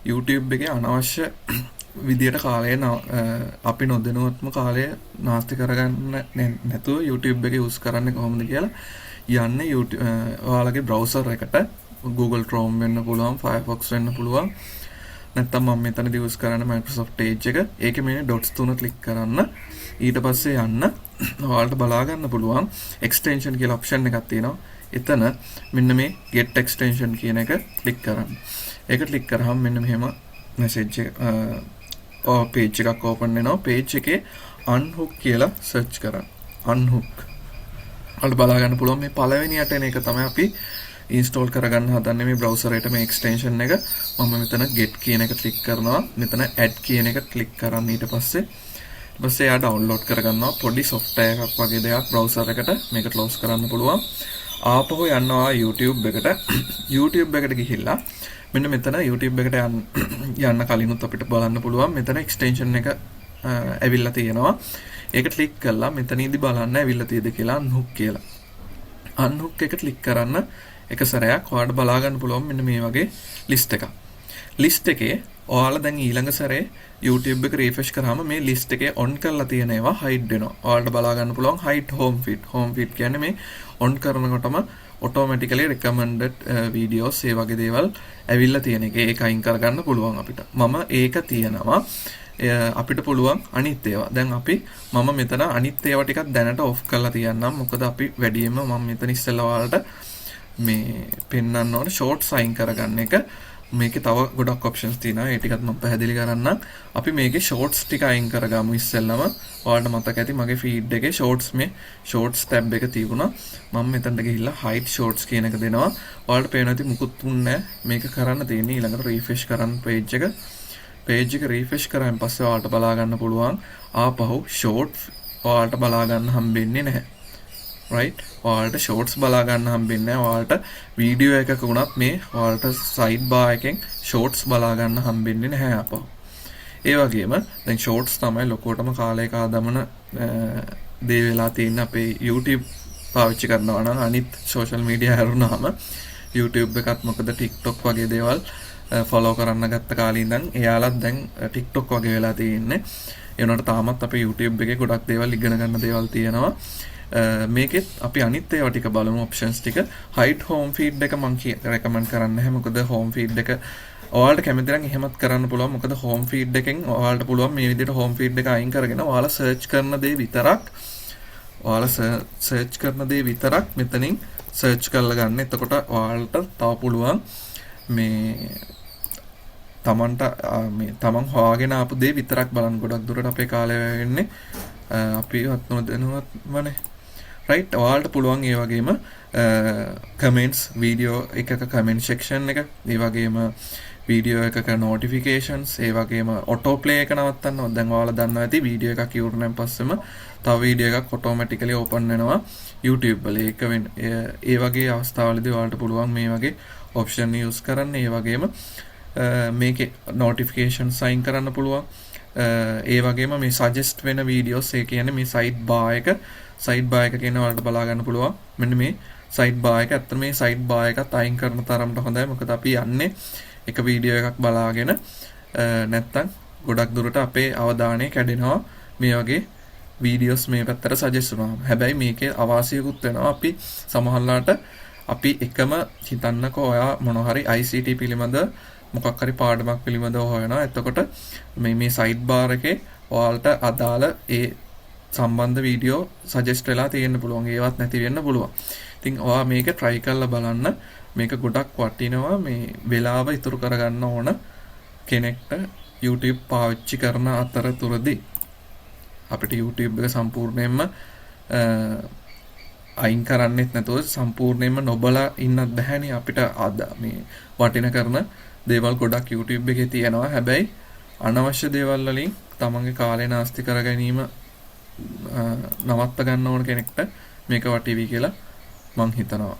YouTube එකේ අනවශ්‍ය විදියට කාලය අපි නොදැනුවත්ම කාලය නාස්ති කරගන්න නැතුව YouTube එක යූස් කරන්නේ කොහොමද කියලා යන්න ඔයාලගේ බ්‍රවුසර් එකට Google Chrome වෙන්න පුළුවන්, Firefox වෙන්න පුළුවන්. නැත්නම් මම මෙතනදී යූස් කරන්නේ Microsoft Edge එක. ඒකේ මේ dots තුන ක්ලික් කරන්න. ඊට පස්සේ යන්න ඔයාලට බලා ගන්න පුළුවන් extension කියලා option එකක් තියෙනවා. එතන මෙන්න මේ get extension කියන එක ක්ලික් කරන්න. ඒක ක්ලික් කරාම මෙන්න මෙහෙම message page එකක් open වෙනවා. page එකේ unhook කියලා search කරන්න. unhook. ඔයාලට බලා ගන්න පුළුවන් මේ පළවෙනියට එන එක තමයි අපි install කරගන්න හදන්නේ මේ browser එකට මේ extension එක. මම මෙතන get කියන එක ක්ලික් කරනවා. මෙතන add කියන එක ක්ලික් කරන් ඊට පස්සේ එයා download කරගන්නවා. පොඩි software එකක් වගේ දෙයක් browser එකට මේක close කරන්න පුළුවන්. ආපහු යනවා YouTube එකට. YouTube එකට ගිහිල්ලා මෙන්න මෙතන YouTube එකට යන්න කලිනුත් අපිට බලන්න පුළුවන් මෙතන extension එක ඇවිල්ලා තියෙනවා. ඒක ක්ලික් කළා මෙතනදී බලන්න ඇවිල්ලා තියෙද කියලා unhook කියලා. unhook එක ක්ලික් කරන්න එක සැරයක් ඔයාලට බලා ගන්න පුළුවන් මෙන්න මේ වගේ list එකක්. list එකේ ඔයාලා දැන් ඊළඟ සැරේ YouTube එක refresh කරාම මේ list එකේ on කරලා තියෙන ඒවා hide වෙනවා. ඔයාලට බලා ගන්න පුළුවන් hide home feed. home feed කියන්නේ මේ on කරනකොටම automatically recommended videos ඒ වගේ දේවල් ඇවිල්ලා තියෙන එක. ඒක අයින් කරගන්න පුළුවන් අපිට. මම ඒක තියනවා. අපිට පුළුවන් අනිත් ඒවා. දැන් මම මෙතන අනිත් ඒවා ටිකක් දැනට off කරලා තියන්නම්. මොකද අපි වැඩියෙන්ම මම මෙතන ඉස්සෙල්ලා ඔයාලට මේ පෙන්වන්න ඕන shorts අයින් කරගන්න එක. මේකේ තව ගොඩක් options තියෙනවා. ඒ ටිකත් මම පැහැදිලි කරන්නම්. අපි මේකේ shorts ටික අයින් කරගමු ඉස්සෙල්ලාම. ඔයාලට මතක ඇති මගේ feed එකේ shorts tab එක තිබුණා. මම මෙතනට ගිහිල්ලා hide shorts කියන එක දෙනවා. ඔයාලට පේනවා ඇති මුකුත් තුන්නේ මේක කරන්න තියෙන්නේ ඊළඟට refresh කරන්න page එක refresh කරාන් පස්සේ ඔයාලට බලා ගන්න පුළුවන් ආපහු shorts ඔයාලට බලා ගන්න හම්බෙන්නේ නැහැ. right ඔයාලට shorts බලා ගන්න හම්බෙන්නේ නැහැ. ඔයාලට වීඩියෝ එකක වුණත් මේ ඔයාලට side bar එකෙන් shorts බලා ගන්න හම්බෙන්නේ නැහැ ආපහු. ඒ වගේම දැන් shorts තමයි ලොකෝටම කාලයක ආදමන දේ වෙලා තියෙන අපේ YouTube පාවිච්චි කරනවා නම් අනිත් social media හැරුණාම YouTube එකත් මොකද TikTok වගේ දේවල් follow කරන්න ගත්ත කාලේ ඉඳන් එයාලත් දැන් TikTok වගේ වෙලා තියෙන්නේ. ඒ වුණාට තාමත් අපේ YouTube එකේ ගොඩක් දේවල් ඉගෙන ගන්න දේවල් තියෙනවා. මේකෙත් අපි අනිත් ඒවා ටික බලමු options ටික. hide home feed එක මම recommend කරන්නේ නැහැ. මොකද home feed එක ඔයාලට කැමති නම් එහෙමත් කරන්න පුළුවන්. මොකද home feed එකෙන් ඔයාලට පුළුවන් මේ විදිහට home feed එක අයින් කරගෙන ඔයාලා search කරන දේ විතරක් මෙතනින් search කරලා ගන්න. එතකොට ඔයාලට තව පුළුවන් මේ තමන් හොයාගෙන ආපු දේ විතරක් බලන්න. ගොඩක් දුරට අපේ කාලය වෙන්නේ අපිවත් නොදැනුවත්මනේ. right ඔයාලට පුළුවන් ඒ වගේම comments video එකක comment section එක, ඒ වගේම video එකක notifications, ඒ වගේම auto play එක නවත්තන්න. දැන් ඔයාලා දන්නවා ඇති video එකක් ඉවරනන් පස්සෙම තව video එකක් automatically open වෙනවා YouTube වල. ඒ වගේ අවස්ථාවලදී ඔයාලට පුළුවන් මේ වගේ option use කරන්න. ඒ වගේම මේකේ notifications sign කරන්න පුළුවන්. ඒ වගේම මේ suggest වෙන videos ඒ කියන්නේ මේ sidebar එක කියන වලට බලා ගන්න පුළුවන්. මෙන්න මේ sidebar එක ඇත්තට මේ sidebar එකත් අයින් කරන තරමට හොඳයි. මොකද අපි යන්නේ එක වීඩියෝ එකක් බලාගෙන නැත්තම් ගොඩක් දුරට අපේ අවධානය කැඩෙනවා මේ වගේ videos මේ පැත්තට suggest වුණාම. හැබැයි මේකේ අවාසියකුත් වෙනවා. අපි සමහරලාට අපි එකම හිතන්නකෝ ඔයා මොන හරි ICT පිළිබඳ මොකක් හරි පාඩමක් පිළිබඳව හොයනවා. එතකොට මේ sidebar එකේ ඔයාලට අදාළ ඒ සම්බන්ධ වීඩියෝ සජෙස්ට් වෙලා තියෙන්න පුළුවන්. ඒවත් නැති වෙන්න පුළුවන්. ඉතින් ඔයා මේක try කරලා බලන්න. මේක ගොඩක් වටිනවා මේ වෙලාව ඉතුරු කරගන්න ඕන කෙනෙක්ට YouTube පාවිච්චි කරන අතරතුරදී. අපිට YouTube එක සම්පූර්ණයෙන්ම අයින් කරන්නෙත් නැතුව සම්පූර්ණයෙන්ම නොබලා ඉන්නත් බැහැනේ. අපිට මේ වටින කරන දේවල් ගොඩක් YouTube එකේ තියෙනවා. හැබැයි අනවශ්‍ය දේවල් වලින් තමන්ගේ කාලය නාස්ති කර ගැනීම නවත්ත ගන්න ඕන කෙනෙක්ට මේක වටිවි කියලා මං හිතනවා.